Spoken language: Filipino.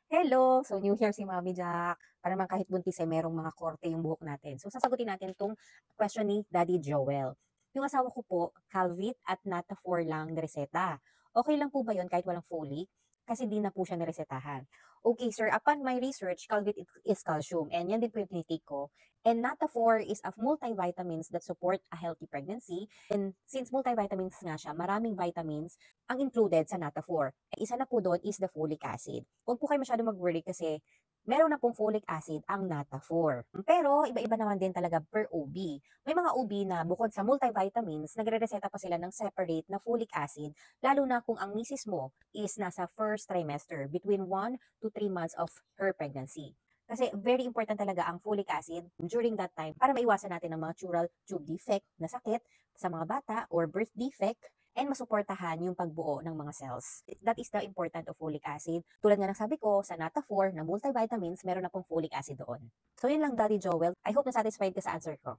Hello! So, new hair si Mommy Jack. Para naman kahit buntis ay merong mga korte yung buhok natin. So, sasagutin natin itong question ni Daddy Joel. Yung asawa ko po, Calvit at Nata4 lang nireseta. Okay lang po ba yun kahit walang folic? Kasi di na po siya niresetahan. Okay, sir. Upon my research, Calvit is calcium. And yan din po yung tinitake ko. And Nata4 is of multivitamins that support a healthy pregnancy. And since multivitamins nga siya, maraming vitamins ang included sa Nata4. Isa na po doon is the folic acid. Huwag po kayo masyadong mag-worry kasi meron na pong folic acid ang Nata4. Pero iba-iba naman din talaga per OB. May mga OB na bukod sa multivitamins, nagre-reseta pa sila ng separate na folic acid, lalo na kung ang misis mo is nasa first trimester, between 1 to 3 months of her pregnancy. Kasi very important talaga ang folic acid during that time para maiwasan natin ang mga chural tube defect na sakit sa mga bata or birth defect and masuportahan yung pagbuo ng mga cells. That is the important of folic acid. Tulad nga ng sabi ko, sa Nata4 na multivitamins, meron na pong folic acid doon. So yun lang, Daddy Joel. I hope na satisfied ka sa answer ko.